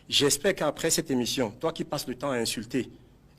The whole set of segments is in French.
J'espère qu'après cette émission, toi qui passes le temps à insulter,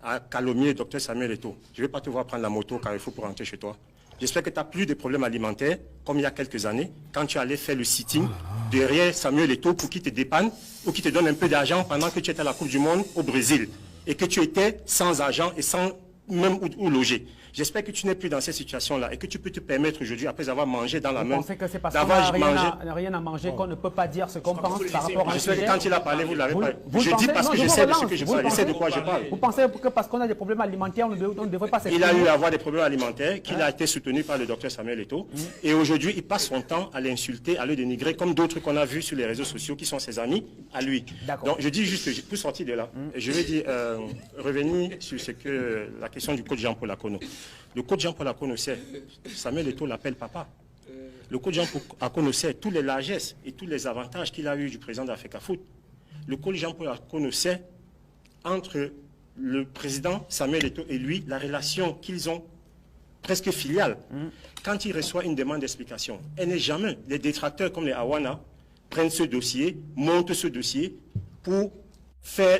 à calomnier le docteur Samuel Eto'o, je ne vais pas te voir prendre la moto car il faut pour rentrer chez toi. J'espère que tu n'as plus de problèmes alimentaires, comme il y a quelques années, quand tu allais faire le sitting derrière Samuel Eto'o pour qu'il te dépanne ou qu'il te donne un peu d'argent pendant que tu étais à la Coupe du Monde au Brésil et que tu étais sans argent et sans même où loger. J'espère que tu n'es plus dans cette situation-là et que tu peux te permettre aujourd'hui, après avoir mangé dans la main, vous pensez que c'est parce qu'on n'a rien à manger qu'on ne peut pas dire ce qu'on pense par rapport à un sujet? J'espère que quand il a parlé, vous ne l'avez pas. Je dis parce que je sais de ce que je parle. Je sais de quoi je parle. Vous pensez que parce qu'on a des problèmes alimentaires, on ne devrait pas s'exprimer? Il a eu à avoir des problèmes alimentaires, qu'il a été soutenu par le docteur Samuel Eto'o. Et aujourd'hui, il passe son temps à l'insulter, à le dénigrer, comme d'autres qu'on a vus sur les réseaux sociaux qui sont ses amis à lui. Donc je dis juste, pour sortir de là, je vais dire, revenir sur la question du coach Jean-Paul Akono. Le coach Jean-Paul Akono sait, Samuel Eto'o l'appelle papa. Le coach Jean-Paul Akono sait tous les largesses et tous les avantages qu'il a eu du président d'Africa Foot. Le coach Jean-Paul Akono sait, entre le président Samuel Eto'o et lui, la relation qu'ils ont presque filiale. Quand il reçoit une demande d'explication, elle n'est jamais. Les détracteurs comme les Awana prennent ce dossier, montent ce dossier pour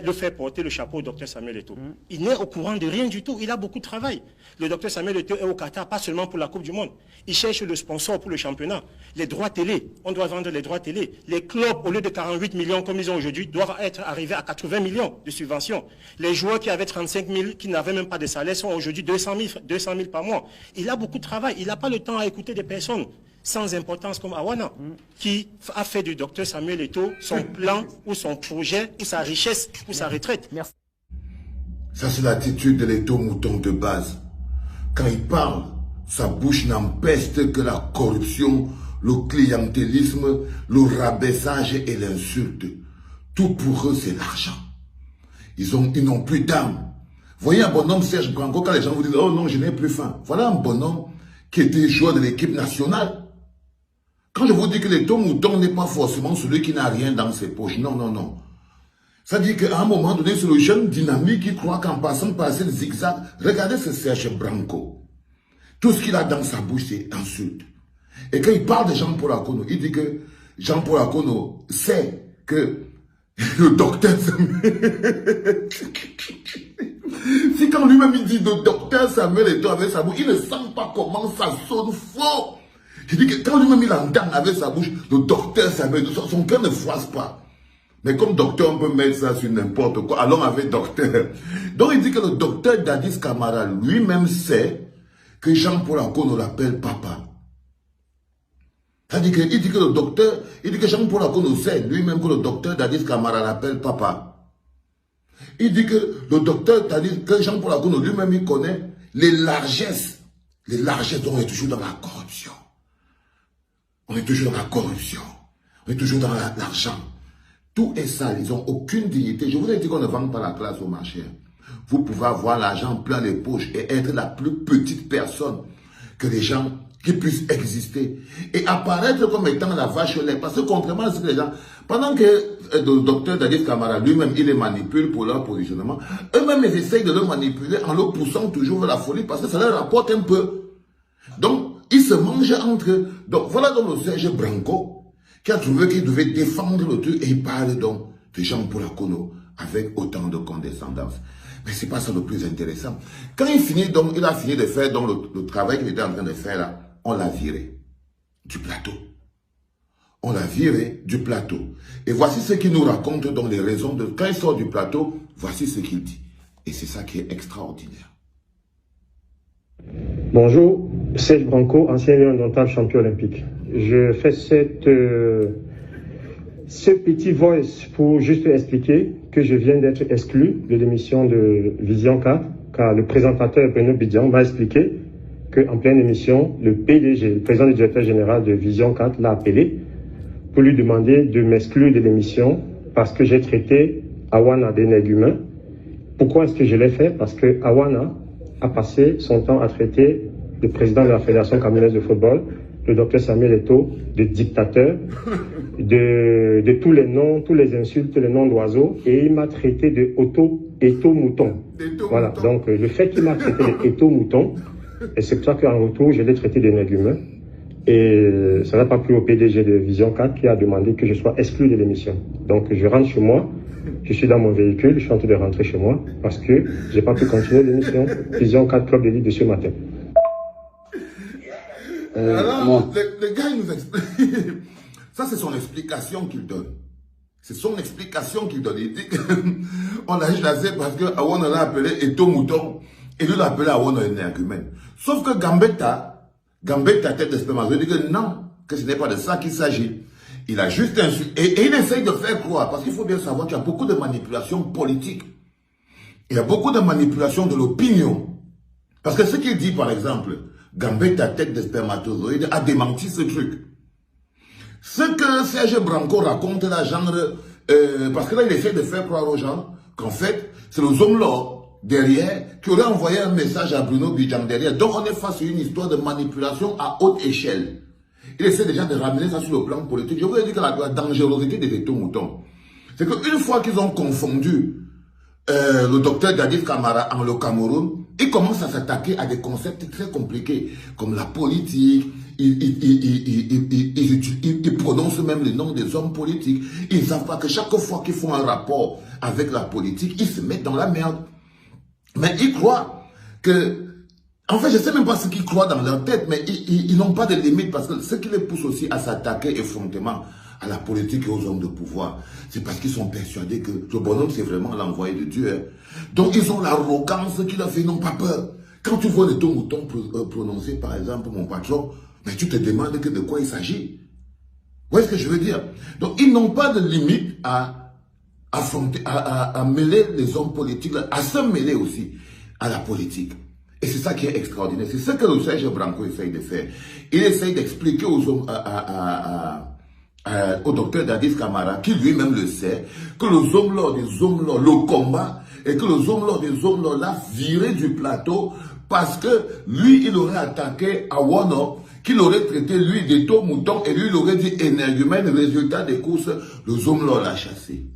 le faire porter le chapeau au docteur Samuel Eto'o. Il n'est au courant de rien du tout. Il a beaucoup de travail. Le docteur Samuel Eto'o est au Qatar, pas seulement pour la Coupe du Monde. Il cherche le sponsor pour le championnat. Les droits télé, on doit vendre les droits télé. Les clubs, au lieu de 48 millions comme ils ont aujourd'hui, doivent être arrivés à 80 millions de subventions. Les joueurs qui avaient 35 000, qui n'avaient même pas de salaire, sont aujourd'hui 200 000 par mois. Il a beaucoup de travail. Il n'a pas le temps à écouter des personnes sans importance comme Awana, qui a fait du docteur Samuel Eto'o son plan ou son projet ou sa richesse ou sa retraite. Merci. Ça, c'est l'attitude de l'Eto'o mouton de base. Quand il parle, sa bouche n'empeste que la corruption, le clientélisme, le rabaissage et l'insulte. Tout pour eux, c'est l'argent. Ils n'ont plus d'âme. Voyez un bonhomme Serge Branco, quand les gens vous disent « Oh non, je n'ai plus faim ». Voilà un bonhomme qui était joueur de l'équipe nationale. Quand je vous dis que l'Eto'o mouton n'est pas forcément celui qui n'a rien dans ses poches. Non, non, non. Ça dit qu'à un moment donné, c'est le jeune dynamique qui croit qu'en passant par cette zigzag, regardez ce Serge Branco. Tout ce qu'il a dans sa bouche, c'est insulte. Et quand il parle de Jean-Paul Akono, il dit que Jean-Paul Akono sait que le docteur... Si quand lui-même il dit le docteur Samuel Eto'o avec sa bouche, il ne sent pas comment ça sonne faux. Il dit que quand lui-même il entend avec sa bouche le docteur Samuel Eto'o, son cœur ne froisse pas. Mais comme docteur, on peut mettre ça sur n'importe quoi. Allons avec docteur. Donc il dit que le docteur Dadis Camara lui-même sait que Jean-Paul Akono l'appelle papa. Il dit que le docteur, il dit que Jean-Paul Akono sait lui-même que le docteur Dadis Camara l'appelle papa. Il dit que le docteur, que Jean-Paul Akono lui-même il connaît les largesses. Les largesses, donc on est toujours dans la corruption. On est toujours dans la corruption. On est toujours dans l'argent. Tout est sale, ils n'ont aucune dignité. Je vous ai dit qu'on ne vend pas la classe au marché. Vous pouvez avoir l'argent plein les poches et être la plus petite personne que les gens qui puissent exister. Et apparaître comme étant la vache au lait. Parce que contrairement à ce que les gens... Pendant que le docteur Dadis Camara lui-même, il les manipule pour leur positionnement, eux-mêmes, ils essayent de le manipuler en le poussant toujours vers la folie parce que ça leur rapporte un peu. Donc, ils se mangent entre eux. Donc, voilà donc le Serge Branco qui a trouvé qu'il devait défendre le truc et il parle donc de Jean-Paul Akono avec autant de condescendance. Mais c'est pas ça le plus intéressant. Quand il finit donc, il a fini de faire donc le travail qu'il était en train de faire là, on l'a viré du plateau. On l'a viré du plateau. Et voici ce qu'il nous raconte dans les raisons de... Quand il sort du plateau, voici ce qu'il dit. Et c'est ça qui est extraordinaire. Bonjour, Serge Branco, ancien lion indomptable champion olympique. Je fais ce petit voice pour juste expliquer que je viens d'être exclu de l'émission de Vision 4, car le présentateur Bruno Bidian m'a expliqué qu'en pleine émission, le PDG, le président du directeur général de Vision 4, l'a appelé pour lui demander de m'exclure de l'émission parce que j'ai traité Awana d'énergumène. Pourquoi est-ce que je l'ai fait? Parce que Awana a passé son temps à traiter le président de la Fédération camerounaise de football, le docteur Samuel Eto'o, de dictateur, de tous les noms, tous les insultes, les noms d'oiseaux, et il m'a traité de Eto'o mouton. Voilà, donc le fait qu'il m'a traité de Eto'o mouton, et c'est pour ça qu'en retour, je l'ai traité d'énergumène, et ça n'a pas plu au PDG de Vision 4 qui a demandé que je sois exclu de l'émission. Donc je rentre chez moi, Je suis dans mon véhicule, je suis en train de rentrer chez moi parce que j'ai pas pu continuer l'émission Vision 4 Club d'élite de ce matin. Alors, le gars, il nous explique. Ça, c'est son explication qu'il donne. C'est son explication qu'il donne. Il dit qu'on l'a chassé parce qu'Awon l'a appelé Eto Mouton et lui l'a appelé Awon un énergumène. Sauf que Gambetta, tête de spermatozoïde, dit que non, que ce n'est pas de ça qu'il s'agit. Il a juste insulté. Et il essaye de faire croire, parce qu'il faut bien savoir qu'il y a beaucoup de manipulations politiques. Il y a beaucoup de manipulations de l'opinion. Parce que ce qu'il dit, par exemple, Gambetta, tête de spermatozoïde, a démenti ce truc. Ce que Serge Branco raconte là, genre, parce que là, il essaie de faire croire aux gens qu'en fait, c'est le Zomlo derrière qui aurait envoyé un message à Bruno Bidjan derrière. Donc, on est face à une histoire de manipulation à haute échelle. Il essaie déjà de ramener ça sur le plan politique. Je vous ai dit que la dangerosité des Eto Moutons, c'est qu'une fois qu'ils ont confondu le docteur Dadis Camara en le Cameroun, ils commencent à s'attaquer à des concepts très compliqués, comme la politique. Ils prononcent même les noms des hommes politiques. Ils ne savent pas que chaque fois qu'ils font un rapport avec la politique, ils se mettent dans la merde. Mais ils croient que... En fait, je ne sais même pas ce qu'ils croient dans leur tête, mais ils n'ont pas de limite, parce que ce qui les pousse aussi à s'attaquer effrontément à la politique et aux hommes de pouvoir, c'est parce qu'ils sont persuadés que le bonhomme, c'est vraiment l'envoyé de Dieu. Hein. Donc, ils ont l'arrogance qui leur fait, ils n'ont pas peur. Quand tu vois les ton mouton prononcer, par exemple, mon patron, mais tu te demandes que de quoi il s'agit. Vous voyez ce que je veux dire? Donc, ils n'ont pas de limite à affronter, à mêler les hommes politiques, à se mêler aussi à la politique. Et c'est ça qui est extraordinaire. C'est ce que le Serge Branco essaye de faire. Il essaye d'expliquer aux hommes, au docteur Dadis Camara, qui lui-même le sait, que le Zomlo des Zomlo, le combat, et que le Zomlo des Zomlo l'a viré du plateau parce que lui, il aurait attaqué Awono, qu'il aurait traité lui d'Eto Mouton, et lui, il aurait dit énergumène. Résultat des courses, le Zomlo l'a chassé.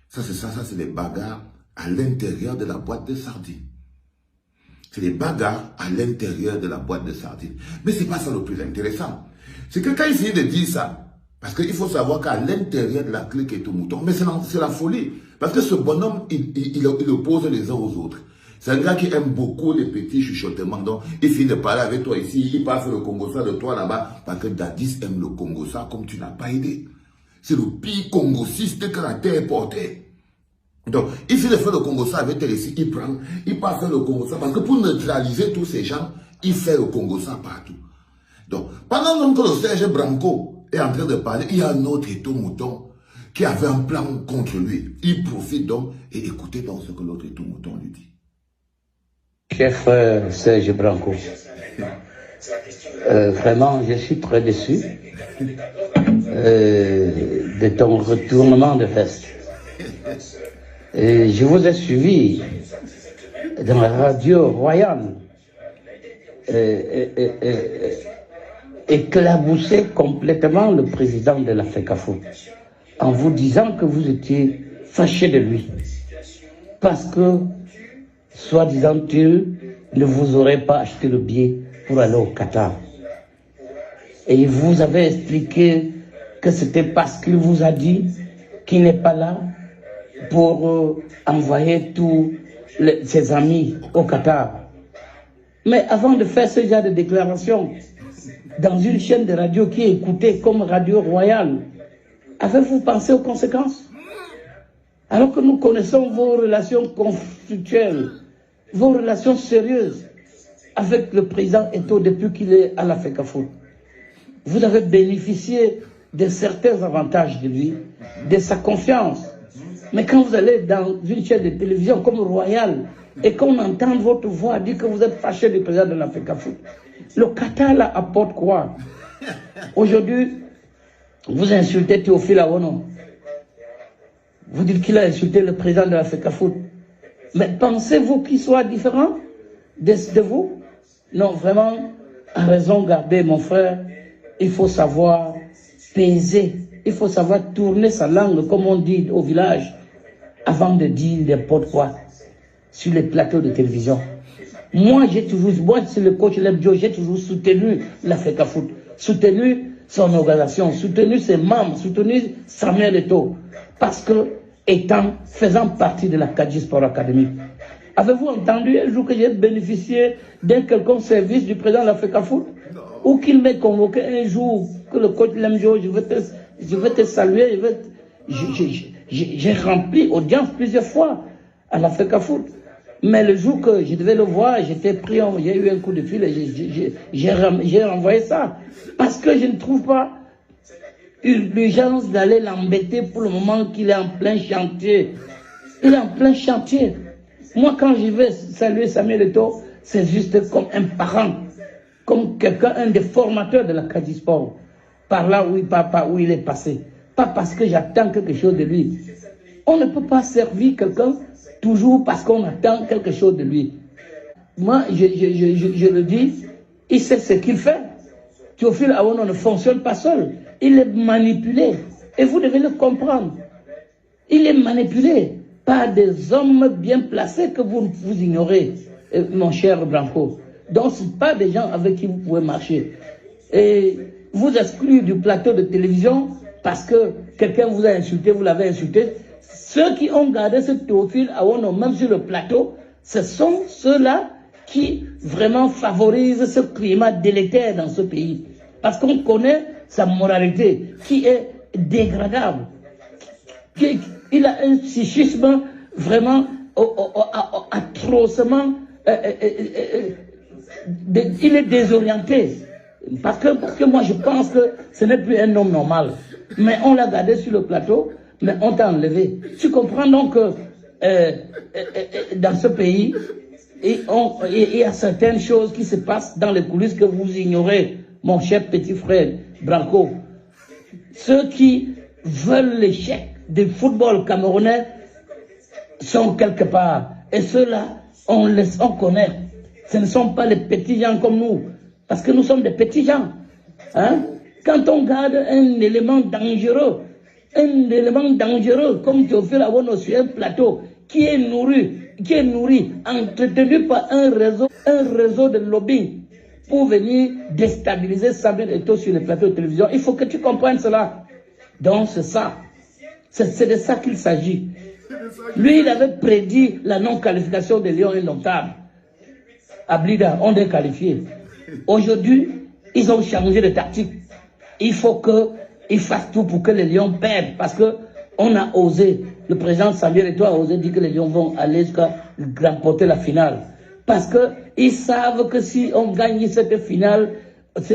Ça, c'est des bagarres à l'intérieur de la boîte de sardines. C'est des bagarres à l'intérieur de la boîte de sardines. Mais c'est pas ça le plus intéressant. C'est que quand il s'agit de dire ça, parce qu'il faut savoir qu'à l'intérieur de la clique Eto Mouton, mais c'est la folie. Parce que ce bonhomme, il oppose les uns aux autres. C'est un gars qui aime beaucoup les petits chuchotements. Donc, il finit de parler avec toi ici, il passe le Congo-ça de toi là-bas, parce que Dadis aime le Congo-ça comme tu n'as pas aidé. C'est le pire congociste que la terre portait. Donc, il fait le Congo-ça avec Télési, il part faire le Congo-ça, parce que pour neutraliser tous ces gens, il fait le Congo-ça partout. Donc, pendant donc que le Serge Branco est en train de parler, il y a un autre Eto Mouton qui avait un plan contre lui. Il profite donc, et écoutez donc ce que l'autre Eto Mouton lui dit. Cher frère Serge Branco, vraiment, je suis très déçu de ton retournement de veste. Je vous ai suivi dans la radio royale, éclabousser complètement le président de la FECAFO en vous disant que vous étiez fâché de lui parce que, soi-disant, il ne vous aurait pas acheté le billet pour aller au Qatar. Et il vous avait expliqué que c'était parce qu'il vous a dit qu'il n'est pas là pour envoyer tous ses amis au Qatar. Mais avant de faire ce genre de déclaration, dans une chaîne de radio qui est écoutée comme Radio Royale, avez-vous pensé aux conséquences? Alors que nous connaissons vos relations conflictuelles, vos relations sérieuses avec le président Eto depuis qu'il est à la FECAFO. Vous avez bénéficié de certains avantages de lui, de sa confiance. Mais quand vous allez dans une chaîne de télévision comme Royal et qu'on entend votre voix dire que vous êtes fâché du président de la FECAFO, le Qatar là apporte quoi? Aujourd'hui, vous insultez Théophile Awono. Vous dites qu'il a insulté le président de la FECAFO. Mais pensez-vous qu'il soit différent de vous? Non, vraiment, à raison garder, mon frère, il faut savoir peser. Il faut savoir tourner sa langue, comme on dit au village, avant de dire n'importe quoi sur les plateaux de télévision. Moi, c'est le coach Lebjo, j'ai toujours soutenu la FECAFOOT, soutenu son organisation, soutenu ses membres, soutenu Samuel Eto. Parce que faisant partie de la Kadji Sport Academy. Avez-vous entendu un jour que j'ai bénéficié d'un quelconque service du président de l'Africa Foot? Ou qu'il m'ait convoqué un jour que le coach Lemjo, je vais te saluer, j'ai rempli audience plusieurs fois à l'Africa Foot. Mais le jour que je devais le voir, j'étais pris, j'ai eu un coup de fil et j'ai renvoyé ça. Parce que je ne trouve pas l'urgence d'aller l'embêter pour le moment qu'il est en plein chantier. Il est en plein chantier. Moi, quand je vais saluer Samuel Eto'o, c'est juste comme un parent, comme quelqu'un, un des formateurs de la Kadji Sport, par là où il est passé. Pas parce que j'attends quelque chose de lui. On ne peut pas servir quelqu'un toujours parce qu'on attend quelque chose de lui. Moi, je le dis, il sait ce qu'il fait. Théophile Awono ne fonctionne pas seul. Il est manipulé. Et vous devez le comprendre. Il est manipulé par des hommes bien placés que vous ignorez, mon cher Branco. Donc, ce ne sont pas des gens avec qui vous pouvez marcher. Et vous exclure du plateau de télévision parce que quelqu'un vous a insulté, vous l'avez insulté. Ceux qui ont gardé ce Théophile Awono, même sur le plateau, ce sont ceux-là qui vraiment favorisent ce climat délétère dans ce pays. Parce qu'on connaît sa moralité, qui est dégradable. Il a un psychisme vraiment atrocement... il est désorienté. Parce que moi, je pense que ce n'est plus un homme normal. Mais on l'a gardé sur le plateau, mais on t'a enlevé. Tu comprends donc que dans ce pays, il y a certaines choses qui se passent dans les coulisses que vous ignorez, mon cher petit frère Branco. Ceux qui veulent l'échec du football camerounais sont quelque part. Et ceux-là, on connaît. Ce ne sont pas les petits gens comme nous. Parce que nous sommes des petits gens. Hein? Quand on garde un élément dangereux comme Théophile Awono sur un plateau qui est nourri, entretenu par un réseau de lobbying pour venir déstabiliser Samuel Eto'o sur les plateaux de télévision, il faut que tu comprennes cela. Donc c'est ça. C'est de ça qu'il s'agit. Lui, il avait prédit la non-qualification des Lions indomptables. À Blida, on est qualifié. Aujourd'hui, ils ont changé de tactique. Il faut qu'ils fassent tout pour que les Lions perdent. Parce qu'on a osé, le président Samuel Eto'o a osé dire que les Lions vont aller jusqu'à remporter la finale. Parce qu'ils savent que si on gagne cette finale,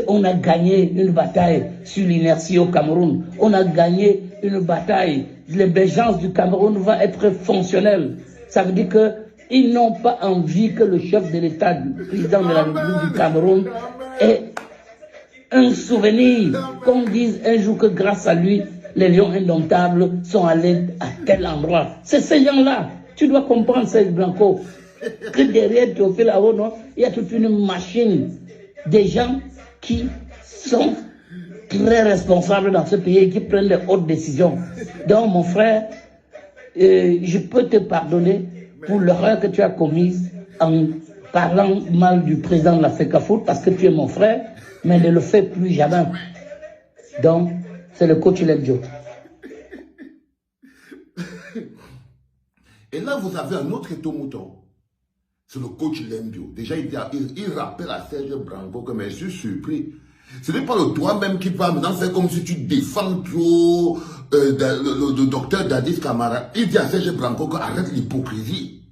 on a gagné une bataille sur l'inertie au Cameroun. On a gagné une bataille. L'émergence du Cameroun va être fonctionnelle. Ça veut dire qu'ils n'ont pas envie que le chef de l'État, le président de la République du Cameroun, ait un souvenir, qu'on dise un jour que grâce à lui, les Lions indomptables sont allés à tel endroit. C'est ces gens-là. Tu dois comprendre, Serge Branco, que derrière Théophile Awono, il y a toute une machine des gens qui sont très responsables dans ce pays et qui prennent les hautes décisions. Donc, mon frère, je peux te pardonner pour l'erreur que tu as commise en parlant mal du président de l'Africa Foot parce que tu es mon frère, mais ne le fais plus jamais. Donc, c'est le coach Lemjo. Et là, vous avez un autre étau-mouton. C'est le coach Lemjo. Déjà, il rappelle à Serge Branco que, mais je suis surpris. Ce n'est pas le toi-même qui va maintenant faire comme si tu défends trop le docteur Dadis Camara. Il dit à Serge Branco que arrête l'hypocrisie.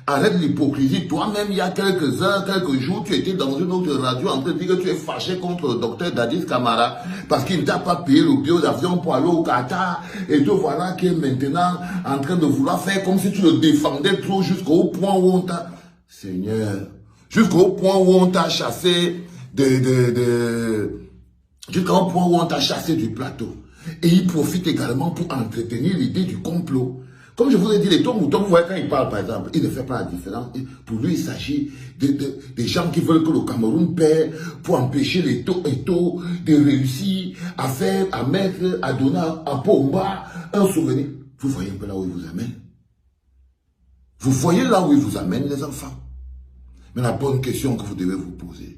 Arrête l'hypocrisie. Toi-même, il y a quelques heures, quelques jours, tu étais dans une autre radio en train de dire que tu es fâché contre le docteur Dadis Camara parce qu'il ne t'a pas payé le billet d'avion pour aller au Qatar. Et te voilà qui est maintenant en train de vouloir faire comme si tu le défendais trop jusqu'au point où on t'a... Seigneur, jusqu'au point où on t'a chassé jusqu'au point où on t'a chassé du plateau. Et il profite également pour entretenir l'idée du complot. Comme je vous ai dit, les moutons, vous voyez quand il parle par exemple, il ne fait pas la différence. Pour lui, il s'agit des gens qui veulent que le Cameroun perde pour empêcher les Eto'o de réussir à donner à Pomba un souvenir. Vous voyez un peu là où il vous amène. Vous voyez là où il vous amène, les enfants. Mais la bonne question que vous devez vous poser,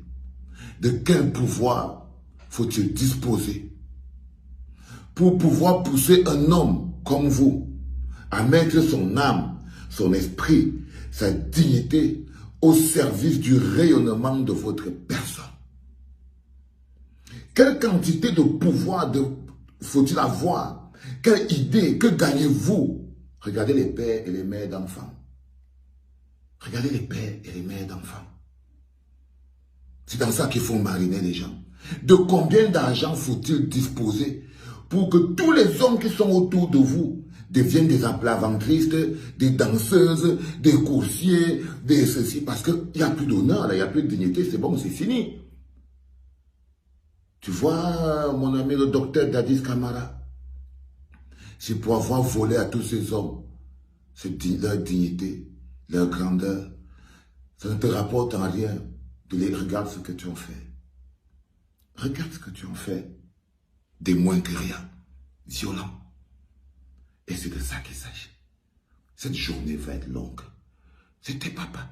de quel pouvoir faut-il disposer pour pouvoir pousser un homme comme vous à mettre son âme, son esprit, sa dignité au service du rayonnement de votre personne. Quelle quantité de pouvoir faut-il avoir? Quelle idée? Que gagnez-vous? Regardez les pères et les mères d'enfants. Regardez les pères et les mères d'enfants. C'est dans ça qu'il faut mariner les gens. De combien d'argent faut-il disposer pour que tous les hommes qui sont autour de vous deviennent des aplaventistes, des danseuses, des coursiers, des ceci, parce qu'il n'y a plus d'honneur, il n'y a plus de dignité, c'est bon, c'est fini. Tu vois, mon ami le docteur Dadis Camara, c'est pour avoir volé à tous ces hommes leur dignité, leur grandeur. Ça ne te rapporte en rien. Regarde ce que tu en fais. Regarde ce que tu en fais. Des moins que rien. Violent. Et c'est de ça qu'il s'agit. Cette journée va être longue. C'est tes papas.